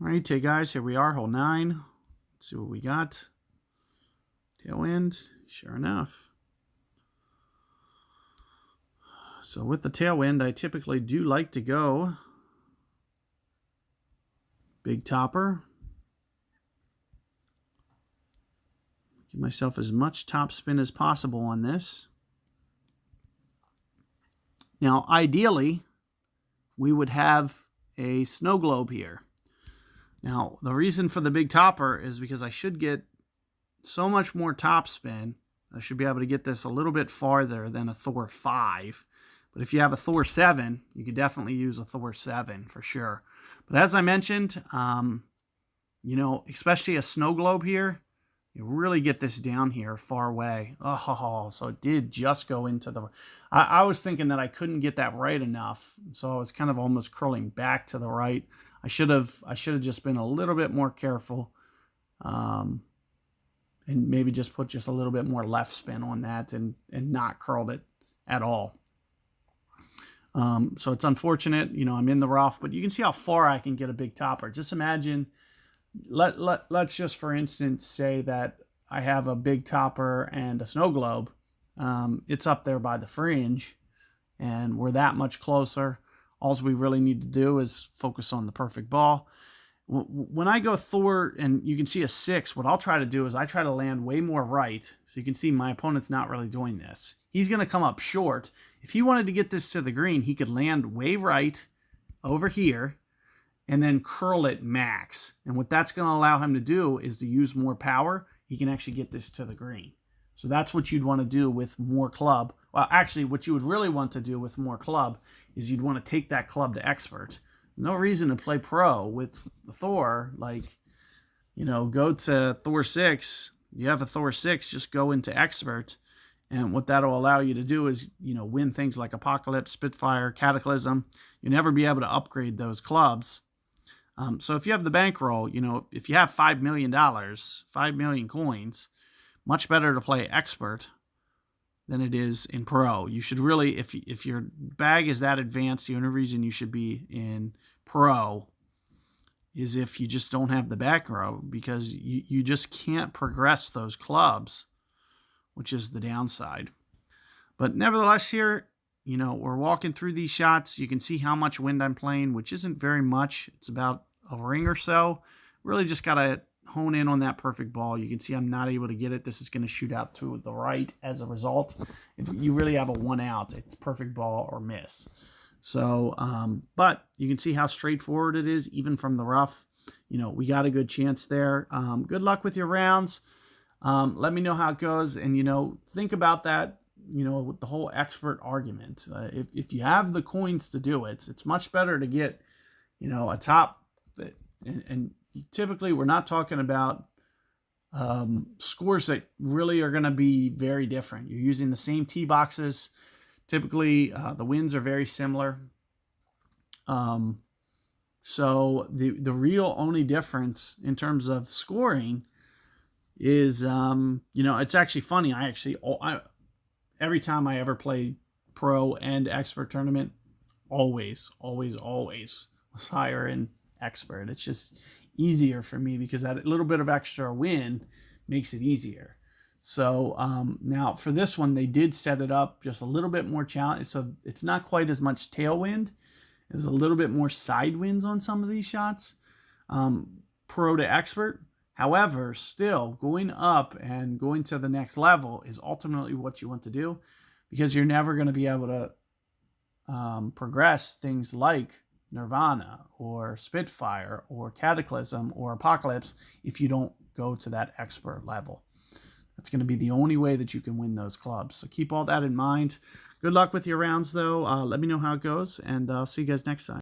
All right, hey guys, here we are, hole 9. Let's see what we got. Tailwind, sure enough. So with the tailwind, I typically do like to go big topper. Give myself as much top spin as possible on this. Now, ideally, we would have a snow globe here. Now, the reason for the big topper is because I should get so much more top spin. I should be able to get this a little bit farther than a Thor 5. But if you have a Thor 7, you could definitely use a Thor 7 for sure. But as I mentioned, especially a snow globe here, you really get this down here far away. Oh, so it did just go into the... I was thinking that I couldn't get that right enough, so I was kind of almost curling back to the right. I should have just been a little bit more careful, and maybe just put just a little bit more left spin on that and not curled it at all. So it's unfortunate, I'm in the rough, but you can see how far I can get a big topper. Just imagine, let's just for instance say that I have a big topper and a snow globe. It's up there by the fringe, and we're that much closer. All we really need to do is focus on the perfect ball. When I go Thor, and you can see a 6, what I'll try to do is I try to land way more right. So you can see my opponent's not really doing this. He's going to come up short. If he wanted to get this to the green, he could land way right over here and then curl it max. And what that's going to allow him to do is to use more power. He can actually get this to the green. So that's what you'd want to do with more club. Well, actually, what you would really want to do with more club is you'd want to take that club to expert. No reason to play pro with the Thor. Go to Thor 6. You have a Thor 6, just go into expert. And what that'll allow you to do is, win things like Apocalypse, Spitfire, Cataclysm. You'll never be able to upgrade those clubs. So if you have the bankroll, if you have $5 million, 5 million coins, much better to play expert than it is in pro. You should really, if your bag is that advanced, the only reason you should be in pro is if you just don't have the back row, because you just can't progress those clubs, which is the downside. But nevertheless here, we're walking through these shots. You can see how much wind I'm playing, which isn't very much. It's about a ring or so. Really just got to hone in on that perfect ball. You can see I'm not able to get it. This is going to shoot out to the right as a result. If you really have a 1 out, it's perfect ball or miss. So, but you can see how straightforward it is, even from the rough. We got a good chance there. Good luck with your rounds. Let me know how it goes. And, think about that, with the whole expert argument. If you have the coins to do it, it's much better to get, a top. And typically, we're not talking about scores that really are going to be very different. You're using the same tee boxes. Typically, the wins are very similar. So the real only difference in terms of scoring is, it's actually funny. Every time I ever play pro and expert tournament, always was higher in expert. It's just easier for me because that little bit of extra win makes it easier. So now for this one, they did set it up just a little bit more challenge. So it's not quite as much tailwind. There's a little bit more side winds on some of these shots, pro to expert. However, still going up and going to the next level is ultimately what you want to do, because you're never going to be able to progress things like Nirvana or Spitfire or Cataclysm or Apocalypse if you don't go to that expert level. That's going to be the only way that you can win those clubs. So keep all that in mind. Good luck with your rounds, though. Let me know how it goes, and I'll see you guys next time.